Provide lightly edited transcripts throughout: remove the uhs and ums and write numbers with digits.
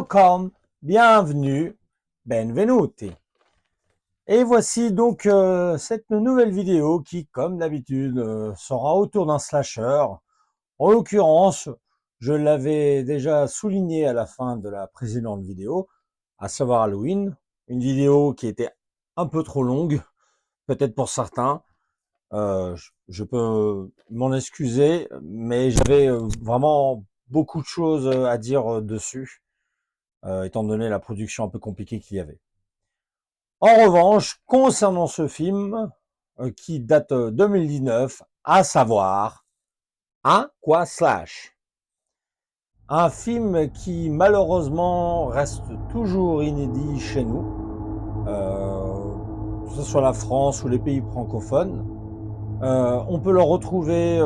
Welcome, bienvenue, benvenuti. Et voici donc cette nouvelle vidéo qui, comme d'habitude, sera autour d'un slasher. En l'occurrence, je l'avais déjà souligné à la fin de la précédente vidéo, à savoir Halloween. Une vidéo qui était un peu trop longue, peut-être pour certains. Je peux m'en excuser, mais j'avais vraiment beaucoup de choses à dire dessus. Étant donné la production un peu compliquée qu'il y avait. En revanche, concernant ce film, qui date 2019, à savoir un quoi slash. Un film qui malheureusement reste toujours inédit chez nous, que ce soit la France ou les pays francophones. On peut le retrouver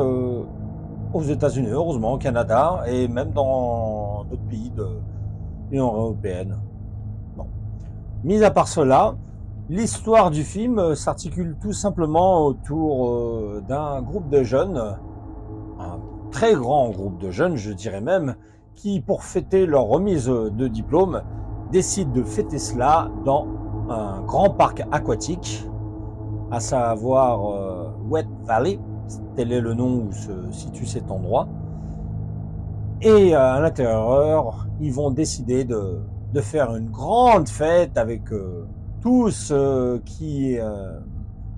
aux États-Unis, heureusement, au Canada, et même dans d'autres pays de l'Union européenne. Bon. Mis à part cela, l'histoire du film s'articule tout simplement autour d'un groupe de jeunes, un très grand groupe de jeunes, je dirais même, qui, pour fêter leur remise de diplôme, décident de fêter cela dans un grand parc aquatique, à savoir Wet Valley, tel est le nom où se situe cet endroit. Et à l'intérieur, ils vont décider de faire une grande fête avec tout ce qui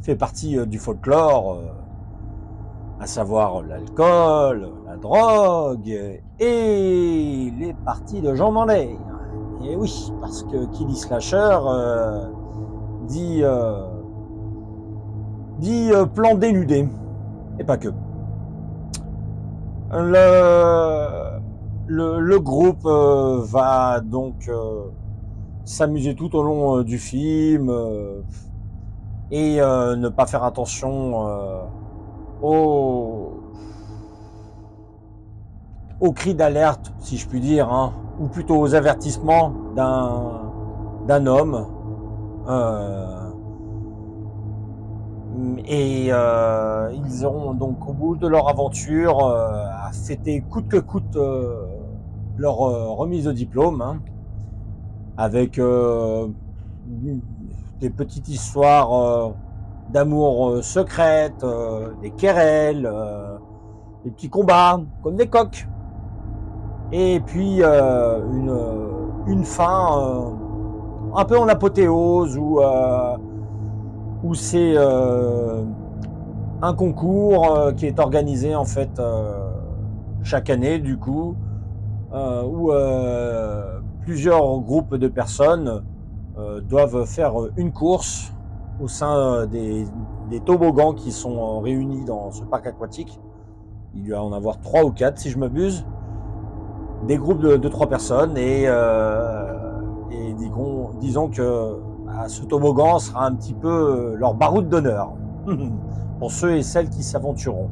fait partie du folklore, à savoir l'alcool, la drogue et les parties de Jean Mandé. Et oui, parce que qui dit slasher dit plan dénudé, et pas que. Le groupe va donc s'amuser tout au long du film et ne pas faire attention aux cris d'alerte, si je puis dire, hein, ou plutôt aux avertissements d'un homme. Et ils auront donc au bout de leur aventure à fêter coûte que coûte leur remise de diplôme, hein, avec des petites histoires d'amour secrètes, des querelles, des petits combats comme des coqs, et puis une fin un peu en apothéose où c'est un concours qui est organisé en fait chaque année du coup, où plusieurs groupes de personnes doivent faire une course au sein des toboggans qui sont réunis dans ce parc aquatique. Il doit en avoir 3 ou 4 si je m'abuse. Des groupes de 3 personnes et disons que ce toboggan sera un petit peu leur baroud d'honneur pour ceux et celles qui s'aventureront.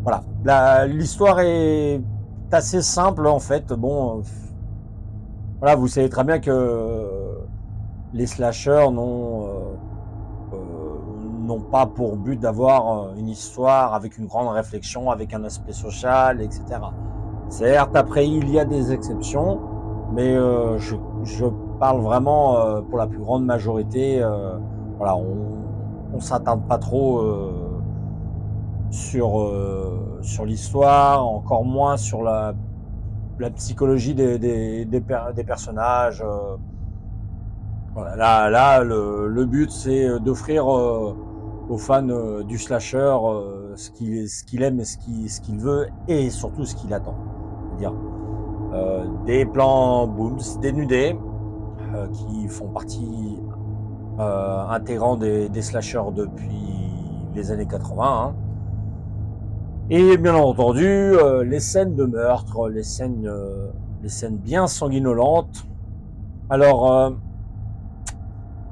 Voilà, l'histoire est assez simple en fait. Bon, voilà, vous savez très bien que les slashers n'ont pas pour but d'avoir une histoire avec une grande réflexion, avec un aspect social, etc. Certes, après il y a des exceptions, mais je parle vraiment pour la plus grande majorité. Voilà, on s'attarde pas trop sur l'histoire, encore moins sur la psychologie des personnages. Voilà, là le but c'est d'offrir aux fans du slasher ce qu'il aime et ce qu'il veut, et surtout ce qu'il attend. C'est-à-dire des plans booms dénudés qui font partie intégrante des slashers depuis les années 80, hein. Et bien entendu les scènes de meurtre, les scènes bien sanguinolentes. Alors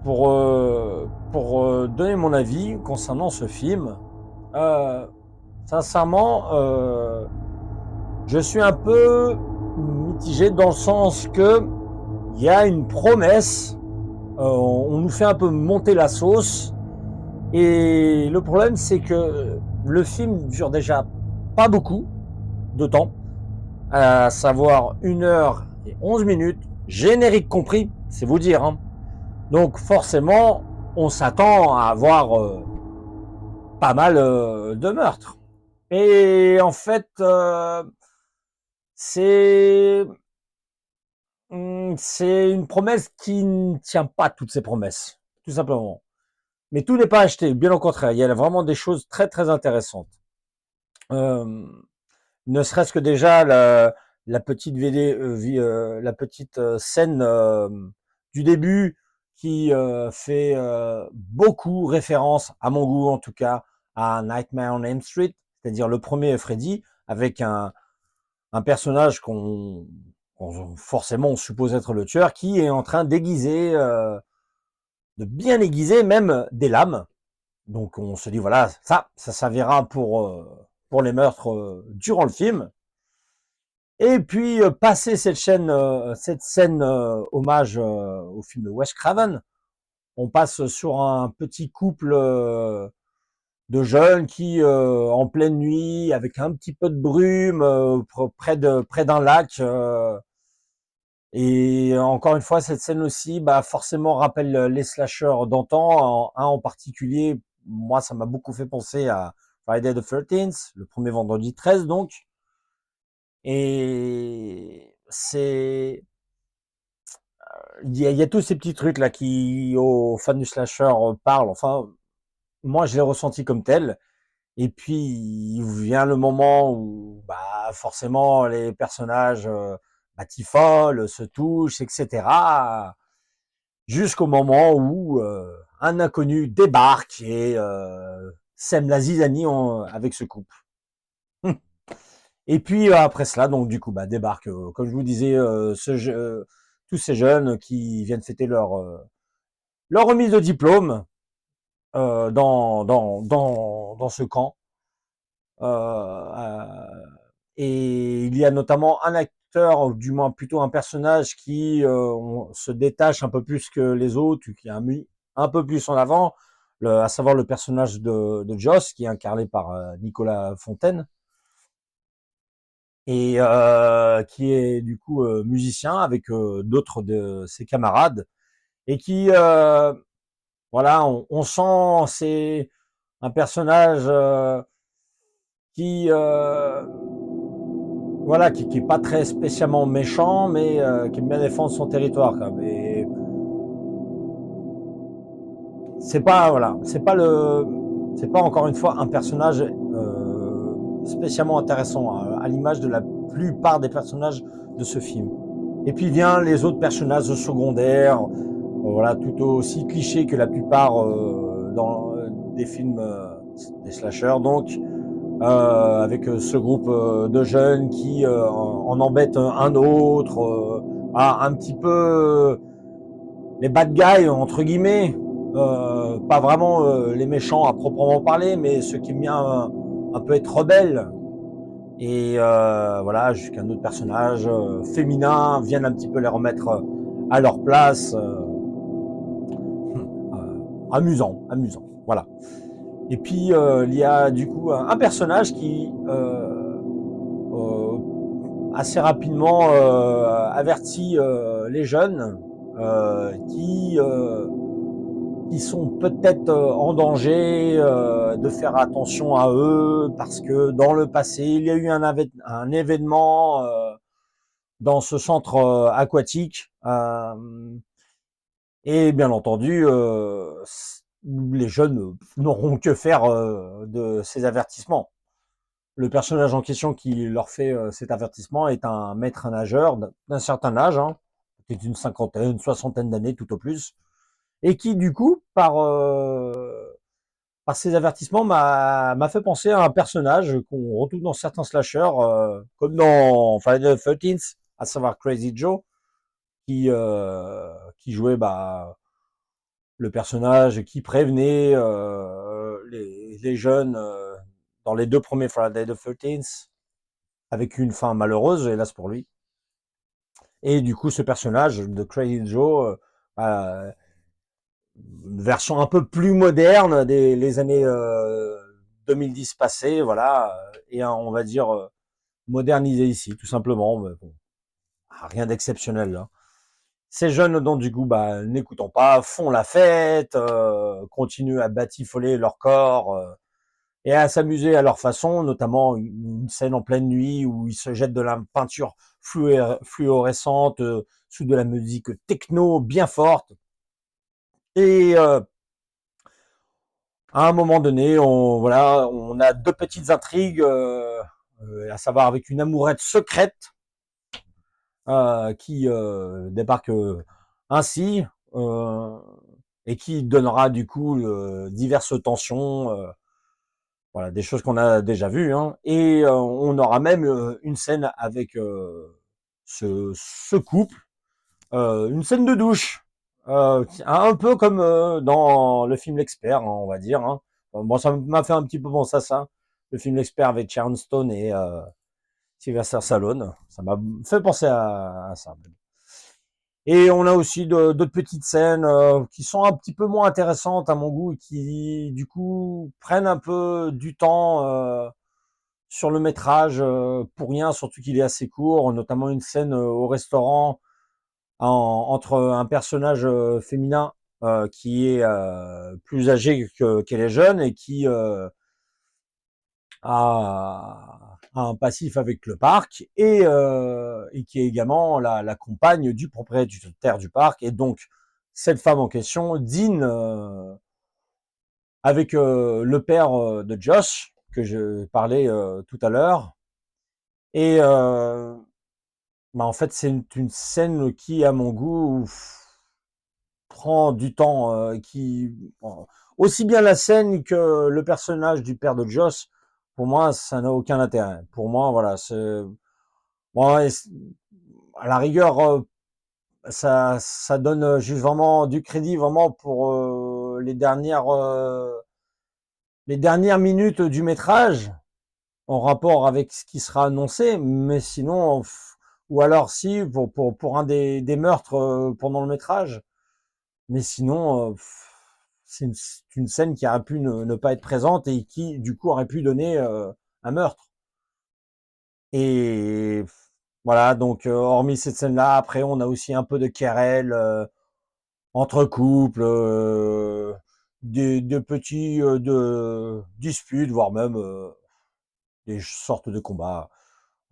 pour donner mon avis concernant ce film, sincèrement je suis un peu mitigé dans le sens que il y a une promesse, on nous fait un peu monter la sauce, et le problème c'est que le film dure déjà pas beaucoup de temps, à savoir 1h et 11 minutes, générique compris, c'est vous dire. Hein. Donc forcément, on s'attend à avoir pas mal de meurtres. Et en fait, c'est c'est une promesse qui ne tient pas toutes ces promesses, tout simplement. Mais tout n'est pas acheté, bien au contraire. Il y a vraiment des choses très très intéressantes. Euh, Ne serait-ce que déjà la petite la petite scène du début qui fait beaucoup référence, à mon goût en tout cas, à Nightmare on Elm Street, c'est-à-dire le premier Freddy, avec un personnage qu'on forcément on suppose être le tueur, qui est en train d'aiguiser, de bien aiguiser même des lames. Donc on se dit voilà, ça servira pour les meurtres durant le film. Et puis passer cette scène hommage au film de Wes Craven, on passe sur un petit couple de jeunes qui, en pleine nuit, avec un petit peu de brume, près d'un lac. Et encore une fois, cette scène aussi, bah, forcément rappelle les slashers d'antan. Un en particulier, moi, ça m'a beaucoup fait penser à Friday the 13th, le premier vendredi 13 donc. Et il y a tous ces petits trucs là qui, aux fans du slasher, parlent. Enfin, moi, je l'ai ressenti comme tel. Et puis, il vient le moment où, bah, forcément, les personnages batifolent, se touchent, etc. Jusqu'au moment où un inconnu débarque et sème la zizanie avec ce couple. Et puis après cela, donc du coup, bah, débarque, comme je vous disais, tous ces jeunes qui viennent fêter leur remise de diplôme dans ce camp. Et il y a notamment un acteur, du moins plutôt un personnage qui se détache un peu plus que les autres, qui a mis un peu plus en avant, à savoir le personnage de Joss, qui est incarné par Nicolas Fontaine, et qui est du coup musicien avec d'autres de ses camarades, et qui, voilà, on sent, c'est un personnage qui voilà, qui est pas très spécialement méchant, mais qui aime bien défendre son territoire. Quoi. Mais c'est pas voilà, c'est pas encore une fois un personnage spécialement intéressant à l'image de la plupart des personnages de ce film. Et puis vient les autres personnages secondaires, voilà, tout aussi clichés que la plupart dans des films des slashers. Donc avec ce groupe de jeunes qui en embêtent un autre, un petit peu les bad guys entre guillemets, pas vraiment les méchants à proprement parler, mais ceux qui aiment bien un peu être rebelles. Et voilà, jusqu'à un autre personnage féminin vienne un petit peu les remettre à leur place. Amusant, amusant. Voilà. Et puis il y a du coup un personnage qui assez rapidement avertit les jeunes qui sont peut-être en danger de faire attention à eux parce que dans le passé il y a eu un événement dans ce centre aquatique et bien entendu les jeunes n'auront que faire de ces avertissements. Le personnage en question qui leur fait cet avertissement est un maître nageur d'un certain âge, hein, peut-être une cinquantaine, une soixantaine d'années tout au plus, et qui du coup, par ces avertissements, m'a fait penser à un personnage qu'on retrouve dans certains slashers, comme dans Friday the 13th, à savoir Crazy Joe, qui jouait le personnage qui prévenait les jeunes dans les deux premiers Friday the 13th, avec une fin malheureuse, hélas pour lui. Et du coup, ce personnage de Crazy Joe, une version un peu plus moderne des les années 2010 passées, voilà, et on va dire modernisé ici, tout simplement. Mais bon, rien d'exceptionnel, là. Ces jeunes dont du coup n'écoutons pas, font la fête, continuent à batifoler leur corps et à s'amuser à leur façon, notamment une scène en pleine nuit où ils se jettent de la peinture fluorescente sous de la musique techno bien forte. Et à un moment donné, on a deux petites intrigues, à savoir avec une amourette secrète qui débarque ainsi euh, et qui donnera du coup diverses tensions, voilà, des choses qu'on a déjà vues, hein. Et on aura même une scène avec ce couple, une scène de douche, un peu comme dans le film L'Expert, hein, on va dire, hein. Bon, ça m'a fait un petit peu penser à ça, le film L'Expert avec Sharon Stone et Sylvester Stallone. Ça m'a fait penser à ça. Et on a aussi d'autres petites scènes qui sont un petit peu moins intéressantes à mon goût et qui, du coup, prennent un peu du temps sur le métrage pour rien, surtout qu'il est assez court, notamment une scène au restaurant entre un personnage féminin qui est plus âgé qu'elle est jeune et qui a un passif avec le parc et qui est également la compagne du propriétaire du parc. Et donc, cette femme en question dîne avec le père de Josh, que je parlais tout à l'heure. Et en fait, c'est une scène qui, à mon goût, prend du temps, aussi bien la scène que le personnage du père de Josh, pour moi, ça n'a aucun intérêt. Pour moi, voilà, c'est bon, à la rigueur, ça donne juste vraiment du crédit vraiment pour les dernières minutes du métrage en rapport avec ce qui sera annoncé, mais sinon, ou alors si pour un des meurtres pendant le métrage. Mais sinon, c'est une scène qui aurait pu ne pas être présente et qui, du coup, aurait pu donner un meurtre. Et voilà, donc hormis cette scène-là, après, on a aussi un peu de querelle entre couples, des petits de disputes, voire même des sortes de combats.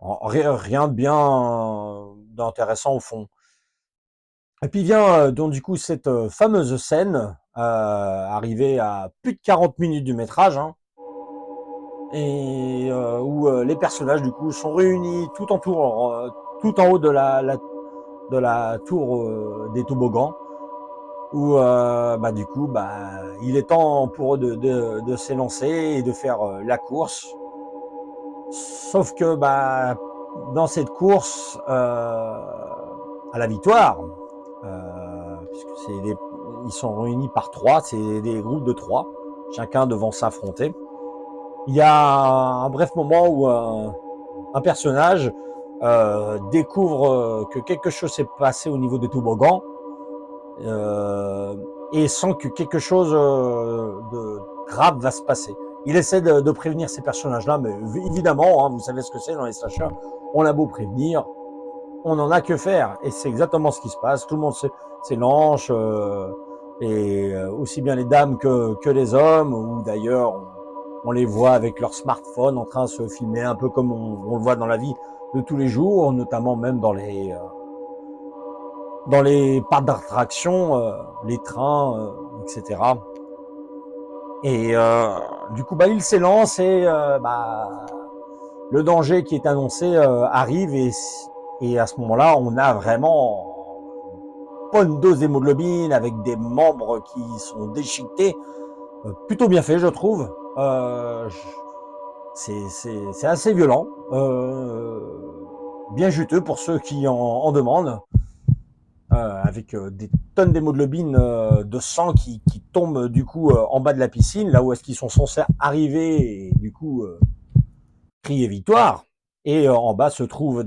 Rien de bien d'intéressant au fond. Et puis vient donc du coup cette fameuse scène, arrivée à plus de 40 minutes du métrage, hein, et où les personnages du coup sont réunis tout en haut de de la tour des toboggans, où du coup il est temps pour eux de s'élancer et de faire la course. Sauf que dans cette course à la victoire, puisque ils sont réunis par trois, c'est des groupes de trois, chacun devant s'affronter. Il y a un bref moment où un personnage découvre que quelque chose s'est passé au niveau des toboggans euh, et sent que quelque chose de grave va se passer. Il essaie de prévenir ces personnages-là, mais évidemment, hein, vous savez ce que c'est dans les slashers, on a beau prévenir, on n'en a que faire. Et c'est exactement ce qui se passe. Tout le monde s'élanche, et aussi bien les dames que les hommes, ou d'ailleurs on les voit avec leur smartphone en train de se filmer un peu comme on le voit dans la vie de tous les jours, notamment même dans les parcs d'attraction, les trains, etc. Et du coup, il s'élance et le danger qui est annoncé arrive et à ce moment-là, on a vraiment bonne dose d'hémoglobine avec des membres qui sont déchiquetés, plutôt bien fait, je trouve. C'est assez violent, bien juteux pour ceux qui en demandent. Avec des tonnes d'hémoglobine de sang qui tombent du coup en bas de la piscine, là où est-ce qu'ils sont censés arriver et du coup crier victoire. Et en bas se trouvent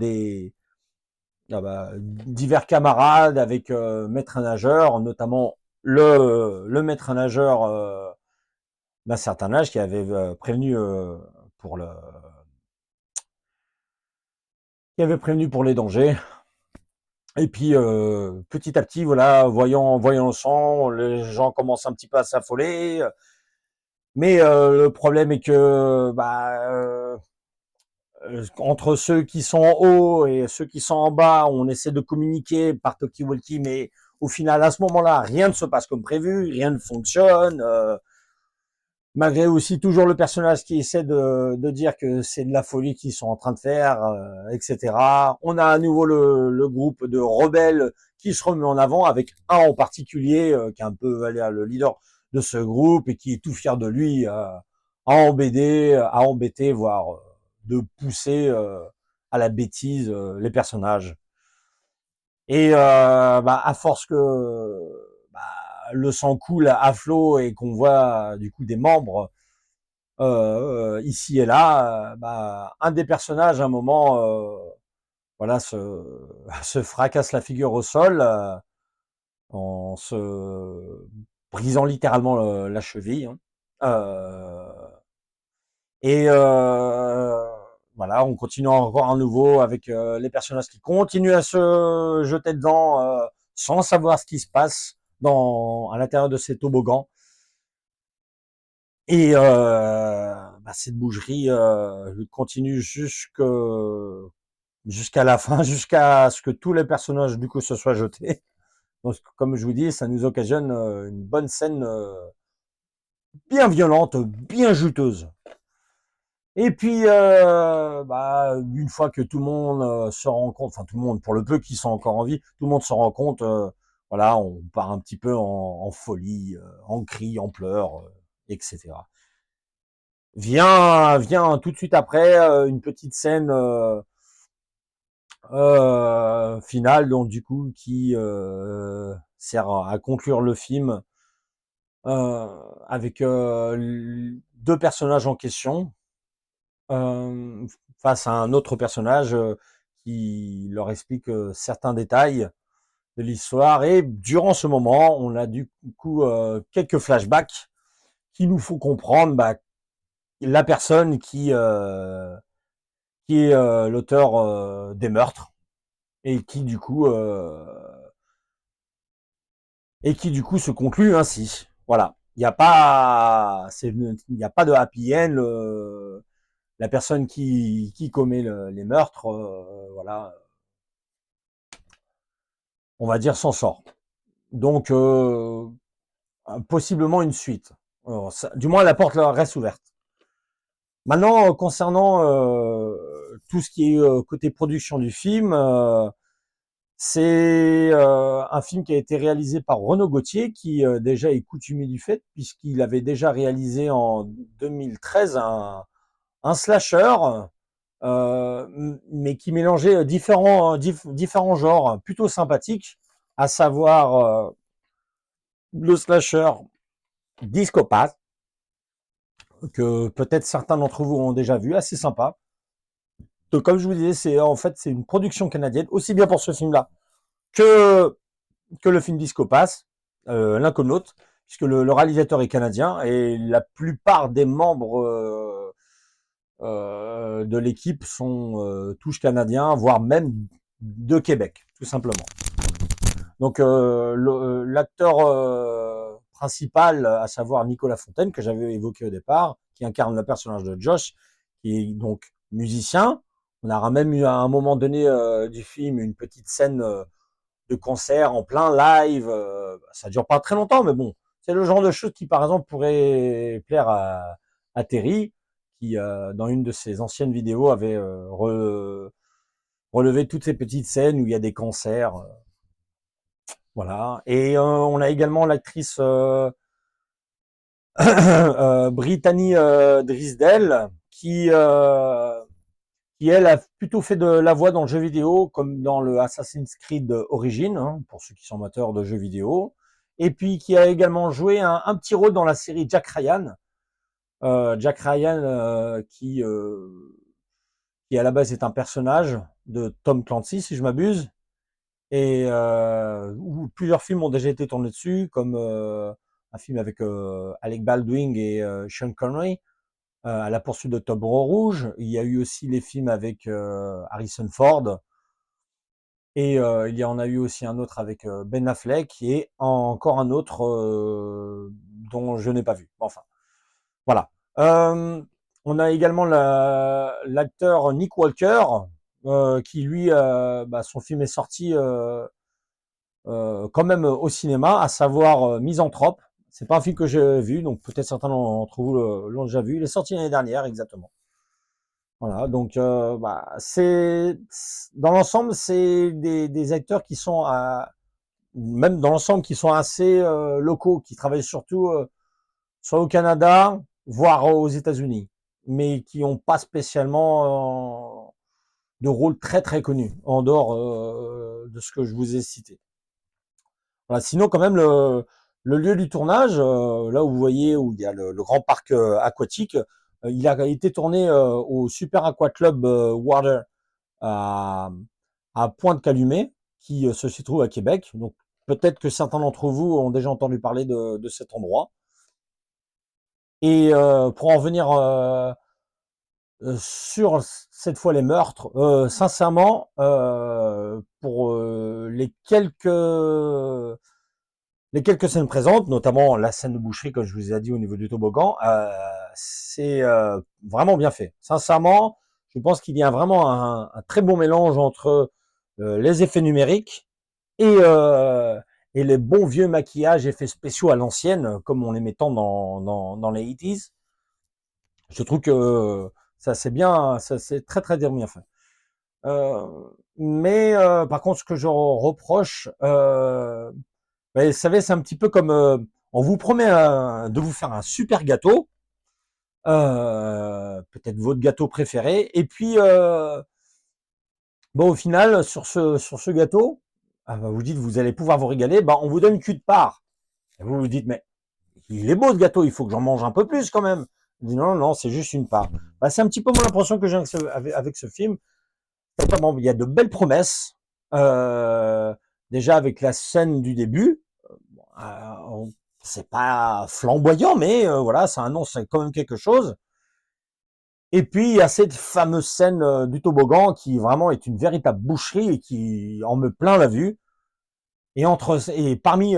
divers camarades avec maître nageur, notamment le maître nageur d'un certain âge qui avait prévenu pour le qui avait prévenu pour les dangers. Et puis petit à petit, voilà, voyant le sang, les gens commencent un petit peu à s'affoler. Mais le problème est que entre ceux qui sont en haut et ceux qui sont en bas, on essaie de communiquer par talkie-walkie, mais au final, à ce moment-là, rien ne se passe comme prévu, rien ne fonctionne. Malgré aussi toujours le personnage qui essaie de dire que c'est de la folie qu'ils sont en train de faire, etc. On a à nouveau le groupe de rebelles qui se remet en avant, avec un en particulier qui est un peu le leader de ce groupe et qui est tout fier de lui, à embêter, voire de pousser à la bêtise les personnages. Et à force que bah, le sang coule à flot et qu'on voit du coup des membres ici et là, un des personnages à un moment voilà se fracasse la figure au sol en se brisant littéralement la cheville, hein. Euh, et voilà, on continue encore à nouveau avec les personnages qui continuent à se jeter dedans sans savoir ce qui se passe à l'intérieur de ces toboggans. Et cette boucherie continue jusqu'à la fin, jusqu'à ce que tous les personnages du coup se soient jetés. Donc, comme je vous dis, ça nous occasionne une bonne scène bien violente, bien juteuse. Et puis, une fois que tout le monde se rend compte, enfin tout le monde, pour le peu qui sont encore en vie, tout le monde se rend compte, voilà, on part un petit peu en folie, en cris, en pleurs, etc. Vient tout de suite après une petite scène finale, donc du coup qui sert à conclure le film euh, avec deux personnages en question euh, face à un autre personnage qui leur explique certains détails de l'histoire. Et durant ce moment, on a du coup quelques flashbacks qui nous font comprendre la personne qui est l'auteur des meurtres et qui du coup se conclut ainsi. Voilà. Il n'y a pas de happy end. La personne qui commet les meurtres, voilà, on va dire s'en sort. Donc possiblement une suite. Alors, du moins la porte reste ouverte. Maintenant concernant tout ce qui est côté production du film, c'est un film qui a été réalisé par Renaud Gauthier, qui déjà est coutumier du fait, puisqu'il avait déjà réalisé en 2013 un slasher, mais qui mélangeait différents genres plutôt sympathiques, à savoir le slasher Disco Pass, que peut-être certains d'entre vous ont déjà vu, assez sympa. Donc, comme je vous disais, c'est une production canadienne, aussi bien pour ce film-là que le film Disco Pass, l'un comme l'autre, puisque le réalisateur est canadien et la plupart des membres de l'équipe sont tous canadiens, voire même de Québec, tout simplement. Donc l'acteur principal, à savoir Nicolas Fontaine, que j'avais évoqué au départ, qui incarne le personnage de Josh, qui est donc musicien. On aura même eu à un moment donné du film une petite scène de concert en plein live. Ça dure pas très longtemps, mais bon, c'est le genre de choses qui, par exemple, pourrait plaire à Terry, qui, dans une de ses anciennes vidéos, avait relevé toutes ces petites scènes où il y a des concerts. Voilà. Et on a également l'actrice Brittany Drisdale, qui elle a plutôt fait de la voix dans le jeu vidéo, comme dans le Assassin's Creed Origins, hein, pour ceux qui sont amateurs de jeux vidéo, et puis qui a également joué un petit rôle dans la série Jack Ryan. Jack Ryan qui à la base est un personnage de Tom Clancy, si je m'abuse, et où plusieurs films ont déjà été tournés dessus, comme un film avec Alec Baldwin et Sean Connery, à la poursuite de Tom Rouge. Il y a eu aussi les films avec Harrison Ford. Et il y en a eu aussi un autre avec Ben Affleck et encore un autre dont je n'ai pas vu. Enfin, voilà. Euh, on a également l'acteur Nick Walker qui lui, son film est sorti quand même au cinéma, à savoir Misanthrope. C'est pas un film que j'ai vu, donc peut-être certains d'entre vous l'ont déjà vu. Il est sorti l'année dernière, exactement. Voilà, donc c'est dans l'ensemble, c'est des acteurs qui sont même dans l'ensemble qui sont assez locaux, qui travaillent surtout soit au Canada, voire aux États-Unis, mais qui n'ont pas spécialement de rôle très très connu en dehors de ce que je vous ai cité. Voilà, sinon quand même le lieu du tournage, là où vous voyez où il y a le grand parc aquatique, il a été tourné au Super Aqua Club Water à, à Pointe-Calumet, qui se trouve à Québec. Donc peut-être que certains d'entre vous ont déjà entendu parler de cet endroit. Et pour en venir sur cette fois les meurtres, sincèrement, pour les quelques scènes présentes, notamment la scène de boucherie, comme je vous ai dit au niveau du toboggan, c'est vraiment bien fait. Sincèrement, je pense qu'il y a vraiment un très bon mélange entre les effets numériques et, euh, et les bons vieux maquillages, effets spéciaux à l'ancienne, comme on les met tant dans les 80s. Je trouve que ça c'est bien, ça c'est très très bien fait. Euh, mais par contre, ce que je reproche, vous savez, c'est un petit peu comme on vous promet de vous faire un super gâteau, peut-être votre gâteau préféré, et puis bon, au final, sur ce gâteau, vous dites vous allez pouvoir vous régaler, on vous donne qu'une part. Et vous vous dites mais il est beau ce gâteau, il faut que j'en mange un peu plus quand même. Il dit non, non, c'est juste une part. C'est un petit peu mon impression que j'ai avec ce film. Bon, il y a de belles promesses. Déjà avec la scène du début, c'est pas flamboyant, mais voilà, ça annonce quand même quelque chose. Et puis il y a cette fameuse scène du toboggan qui vraiment est une véritable boucherie et qui en me plaint la vue. Et parmi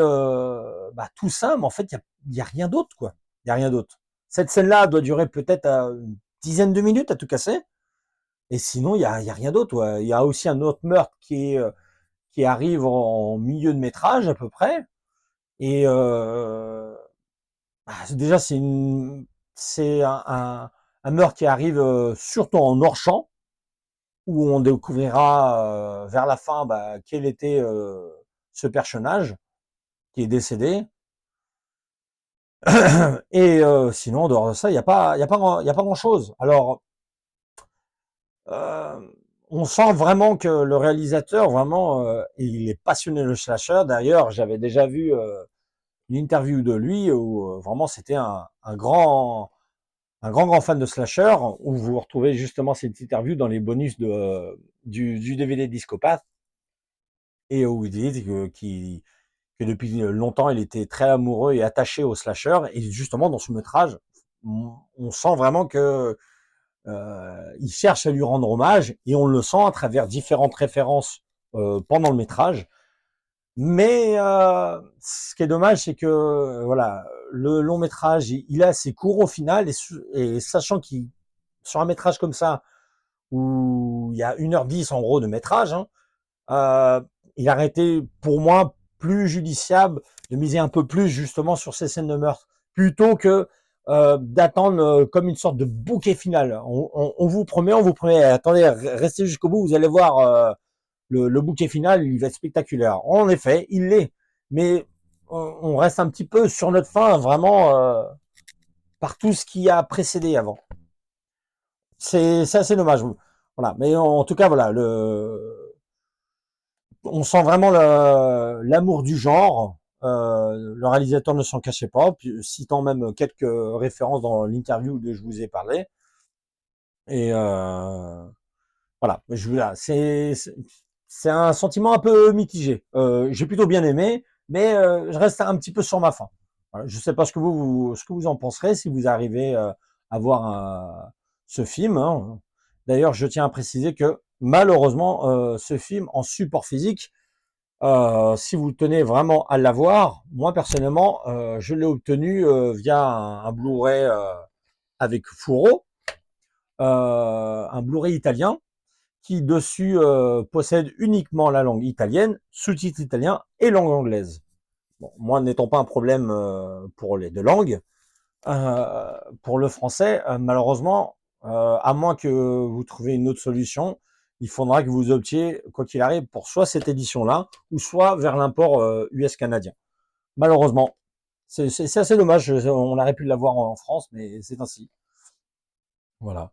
tout ça, mais en fait, il y a rien d'autre, quoi. Il y a rien d'autre. Cette scène-là doit durer peut-être une dizaine de minutes à tout casser. Et sinon, il y a rien d'autre. Ouais. Il y a aussi un autre meurtre qui arrive en milieu de métrage à peu près. Et déjà, c'est un meurtre qui arrive surtout en hors champ, où on découvrira vers la fin quel était ce personnage qui est décédé. Et sinon, en dehors de ça, il y a pas grand-chose. Alors, euh, on sent vraiment que le réalisateur, vraiment, il est passionné de slasher. D'ailleurs, j'avais déjà vu une interview de lui où vraiment c'était un grand fan de slasher, où vous retrouvez justement cette interview dans les bonus du DVD Discopath, et où il dit que depuis longtemps il était très amoureux et attaché au slasher, et justement dans ce métrage, on sent vraiment que il cherche à lui rendre hommage, et on le sent à travers différentes références pendant le métrage. Mais ce qui est dommage, c'est que voilà, le long métrage, il est assez court au final, et sachant qu'il sur un métrage comme ça où il y a 1h10 en gros de métrage, hein, euh, il aurait été pour moi plus judiciable de miser un peu plus justement sur ces scènes de meurtre plutôt que d'attendre comme une sorte de bouquet final. On vous promet, attendez, restez jusqu'au bout, vous allez voir. Le bouquet final, il va être spectaculaire. En effet, il l'est. Mais on reste un petit peu sur notre fin, vraiment, par tout ce qui a précédé avant. C'est assez dommage. Voilà. Mais en tout cas, voilà, on sent vraiment l'amour du genre. Le réalisateur ne s'en cachait pas, puis, citant même quelques références dans l'interview que je vous ai parlé. Et voilà, c'est un sentiment un peu mitigé. J'ai plutôt bien aimé, mais je reste un petit peu sur ma faim. Voilà, je ne sais pas ce que vous en penserez si vous arrivez à voir ce film. Hein. D'ailleurs, je tiens à préciser que malheureusement, ce film en support physique, si vous tenez vraiment à l'avoir, moi personnellement, je l'ai obtenu via un Blu-ray avec Furo, un Blu-ray italien qui dessus possède uniquement la langue italienne, sous-titres italiens et langue anglaise. Bon, moi n'étant pas un problème pour les deux langues, pour le français, malheureusement, à moins que vous trouviez une autre solution, il faudra que vous optiez, quoi qu'il arrive, pour soit cette édition-là, ou soit vers l'import US canadien. Malheureusement, c'est assez dommage. On aurait pu l'avoir en France, mais c'est ainsi. Voilà.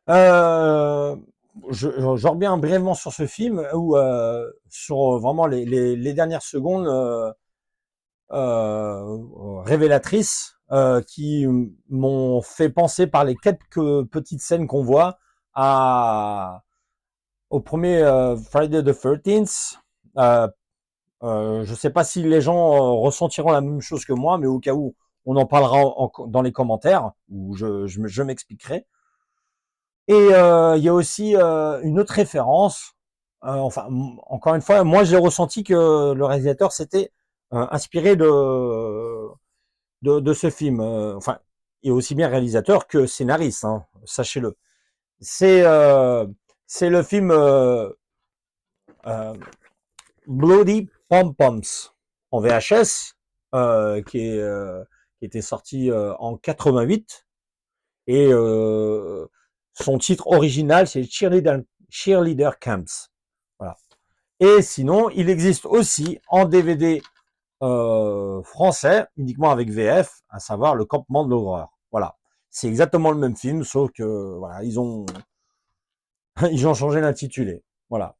Je reviens brièvement sur ce film, ou sur vraiment les dernières secondes révélatrices qui m'ont fait penser par les quelques petites scènes qu'on voit au premier Friday the 13th. Je sais pas si les gens ressentiront la même chose que moi, mais au cas où, on en parlera dans les commentaires, où je m'expliquerai. Et il y a aussi une autre référence. Enfin, encore une fois, moi j'ai ressenti que le réalisateur s'était inspiré de ce film. Enfin, il est aussi bien réalisateur que scénariste, hein, sachez-le. C'est le film Bloody Pom Poms en VHS, qui était sorti en 88, et son titre original c'est Cheerleader Camps. Voilà. Et sinon, il existe aussi en DVD français, uniquement avec VF, à savoir Le Campement de l'horreur. Voilà. C'est exactement le même film, sauf que voilà, ils ont changé l'intitulé. Voilà.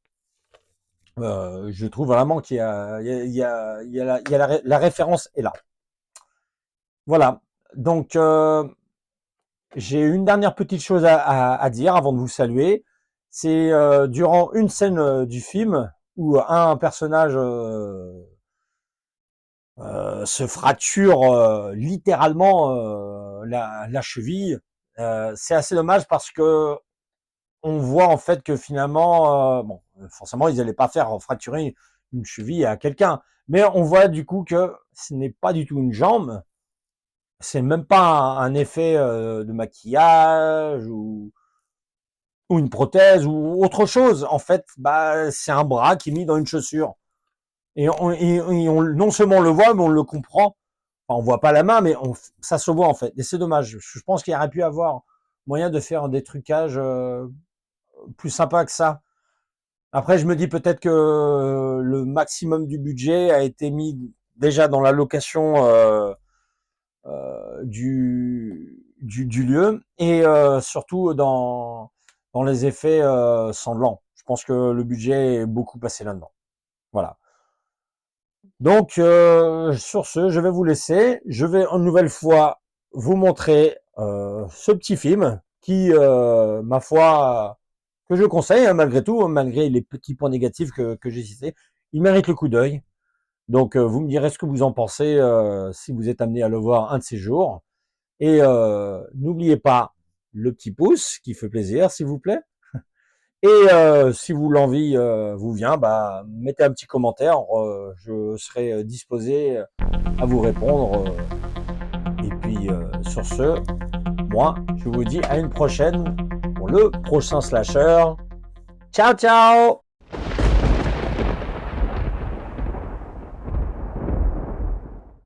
Je trouve vraiment qu'il y a, la référence est là. Voilà. Donc, j'ai une dernière petite chose à dire avant de vous saluer. C'est durant une scène du film où un personnage se fracture littéralement la cheville. C'est assez dommage parce que on voit en fait que finalement, bon, forcément, ils n'allaient pas faire fracturer une cheville à quelqu'un, mais on voit du coup que ce n'est pas du tout une jambe, c'est même pas un effet de maquillage ou une prothèse ou autre chose. En fait, bah, c'est un bras qui est mis dans une chaussure. Et non seulement on le voit, mais on le comprend. Enfin, on voit pas la main, mais ça se voit en fait. Et c'est dommage. Je pense qu'il aurait pu avoir moyen de faire des trucages plus sympas que ça. Après, je me dis peut-être que le maximum du budget a été mis déjà dans la location du lieu et surtout dans les effets sanglants. Je pense que le budget est beaucoup passé là-dedans. Voilà. Donc, sur ce, je vais vous laisser. Je vais une nouvelle fois vous montrer ce petit film qui, ma foi, que je conseille, hein, malgré tout, malgré les petits points négatifs que j'ai cités. Il mérite le coup d'œil. Donc, vous me direz ce que vous en pensez si vous êtes amené à le voir un de ces jours. Et n'oubliez pas le petit pouce qui fait plaisir, s'il vous plaît. Et si l'envie vous vient, bah, mettez un petit commentaire. Je serai disposé à vous répondre. Et puis, sur ce, moi, je vous dis à une prochaine pour le prochain slasher. Ciao, ciao!